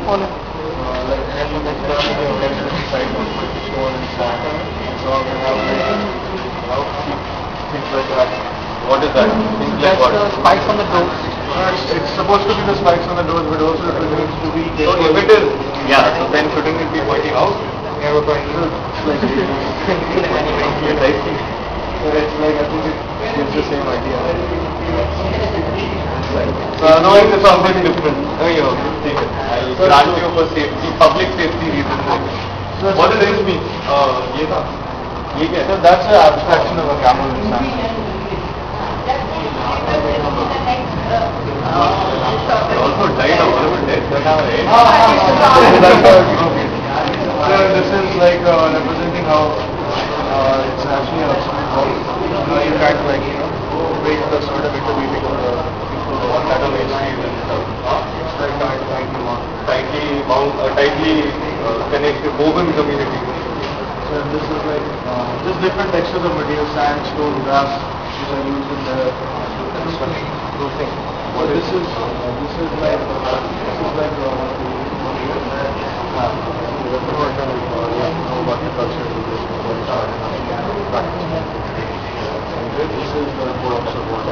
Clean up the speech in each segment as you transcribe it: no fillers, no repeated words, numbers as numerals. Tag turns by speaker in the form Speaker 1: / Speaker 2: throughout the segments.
Speaker 1: on it.
Speaker 2: Like any side stone and sand. So we have things like that.
Speaker 1: What is that? Things like what?
Speaker 2: Spikes on the doors. It's supposed to be the spikes on the doors, but also it needs to be.
Speaker 1: So if it is, yeah, so then shouldn't it be pointing out?
Speaker 2: Yeah, we're pointing out. It's like it's like I think it gives the same idea.
Speaker 1: Knowing the something different. Oh, yeah, take it. I'll grant you for safety, public safety reasons. What does this mean? ये था. ये क्या है?
Speaker 2: So that's the abstraction of a camel in sand.
Speaker 1: Also died a horrible death.
Speaker 2: That's how it is. So this is like representing how it's actually a you can't like break the sort of interweaving of the pattern HCs and stuff. It's like
Speaker 1: tightly connected, woven community.
Speaker 2: So this is like just different textures of material, sand, stone, grass, which are used in the construction. What this is like this is the products of what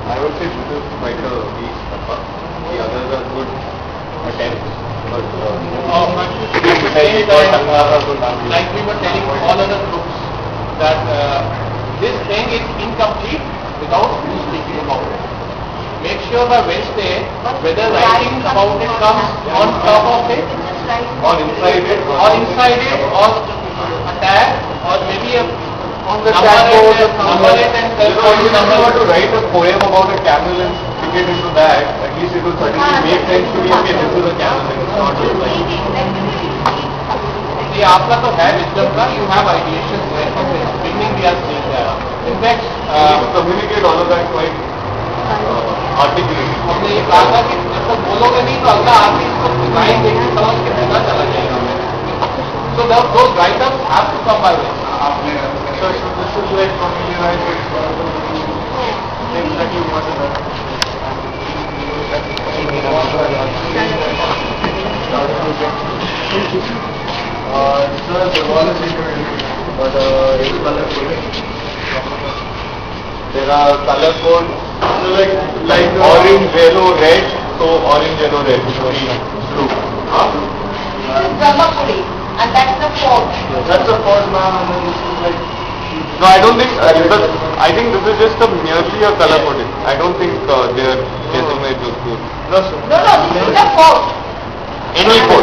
Speaker 1: I would say this is quite a weak step up. The others are good attempts. But
Speaker 3: like we were telling all other groups that this thing is incomplete without you speaking about it. Make sure by Wednesday whether writing about it comes on top of it,
Speaker 1: or inside it,
Speaker 3: or a tag, or maybe a
Speaker 2: on the
Speaker 3: number it and
Speaker 1: if you were to write a poem about a camel and stick it into that, at least it will certainly make sense to me, okay, this is a camel and it's not just like...
Speaker 3: See, आपका तो है wisdom का, you have ideations there. From the beginning we are seeing that. In fact,
Speaker 1: to communicate all of that quite articulately.
Speaker 3: हमने ये कहा था कि जब तक बोलोगे नहीं तो अगला आदमी इसको डिजाइन देख के समझ के पता चला जाएगा. So those write-ups have to come by way.
Speaker 2: So this is like familiarize with things that you want to learn. So the wall is but it's color coded.
Speaker 1: There are color codes,
Speaker 2: So like
Speaker 1: orange, yellow, red, so orange, yellow, red, blue.
Speaker 4: Brahmapuri, and that's the fort.
Speaker 2: that's the first ma'am, and then this is like.
Speaker 1: No, I don't think, I think this is just merely a color coding. I don't think they are Jaisalmer Jodhpur.
Speaker 2: No, sir.
Speaker 4: No, this is the fort.
Speaker 1: Any port,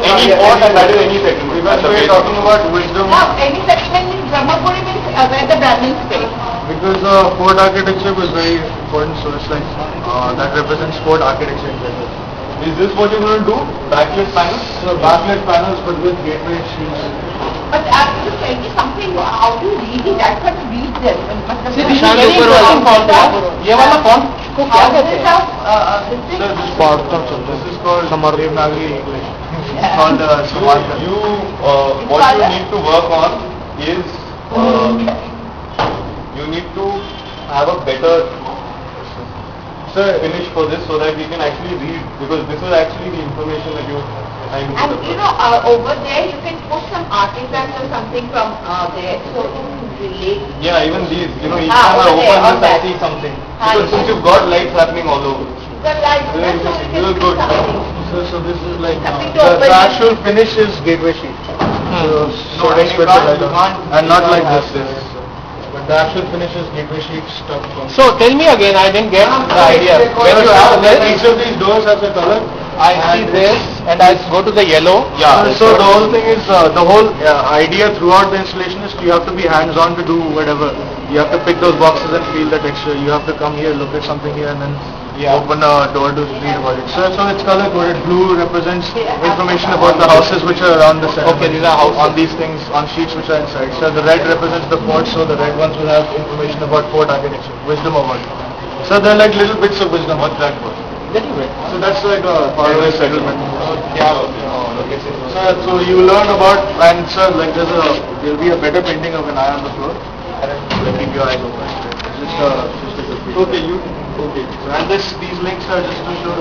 Speaker 1: any port, and that is any settlement.
Speaker 2: Because we are talking about wisdom.
Speaker 4: Now, any settlement means Brahmapuri means where the Brahmins stay.
Speaker 2: Because fort architecture was very important, so it's like that represents fort architecture in general.
Speaker 1: Is this what you're going to do? Backlit panels?
Speaker 2: So backlit panels, but with gateway sheets.
Speaker 4: But I have to tell you something, how to read it, I can't read them.
Speaker 3: See, this is very important font. ये वाला font को क्या कहते हैं?
Speaker 2: So this part comes up. This is called Devanagari English. It's called Samarkand.
Speaker 1: What you need to work on is you need to have a better finish for this so that we can actually read, because this is actually the information that you trying to
Speaker 4: And
Speaker 1: put
Speaker 4: you
Speaker 1: across.
Speaker 4: know, over there you can put some artifacts or something from there, so to relate.
Speaker 1: Yeah, even these, each time
Speaker 4: over
Speaker 1: I
Speaker 4: there,
Speaker 1: open
Speaker 4: on
Speaker 1: this, I
Speaker 4: that.
Speaker 1: see something.
Speaker 4: Ah,
Speaker 1: Because
Speaker 4: yes.
Speaker 1: since you've got lights happening all over.
Speaker 4: The light,
Speaker 1: Very
Speaker 4: that's so
Speaker 1: interesting.
Speaker 4: we
Speaker 1: This is
Speaker 4: can
Speaker 1: good.
Speaker 4: see something.
Speaker 2: So this is like
Speaker 4: Something to
Speaker 2: the
Speaker 4: open.
Speaker 2: actual finish is gateway sheet. So
Speaker 1: No,
Speaker 2: it's
Speaker 1: and you
Speaker 2: with the
Speaker 1: can't-
Speaker 2: light
Speaker 1: you
Speaker 2: on.
Speaker 1: can't-
Speaker 2: And not
Speaker 1: you
Speaker 2: like
Speaker 1: can't
Speaker 2: this.
Speaker 1: have this.
Speaker 2: But the actual finish is gateway sheet stuff from.
Speaker 3: So tell me again, I didn't get the idea. When you have
Speaker 2: each
Speaker 3: this,
Speaker 2: of these doors has a color.
Speaker 3: I see this and I go to the yellow.
Speaker 1: Yeah.
Speaker 2: So the whole thing is, the whole idea throughout the installation is you have to be hands-on to do whatever. You have to pick those boxes and feel the texture. You have to come here, look at something here, and then open a door to read about it. So it's color coded. Blue represents information about the houses which are around the set.
Speaker 3: Okay, these are houses.
Speaker 2: On these things, on sheets which are inside. So the red represents the fort, so the red ones will have information about fort architecture, wisdom of it. So they're like little bits of wisdom. What's that for? So that's like a part of the settlement. So you learn about, and so like there'll be a better painting of an eye on the floor, and then keep your eyes open. It's just a good.
Speaker 1: Okay,
Speaker 2: And these links are just to show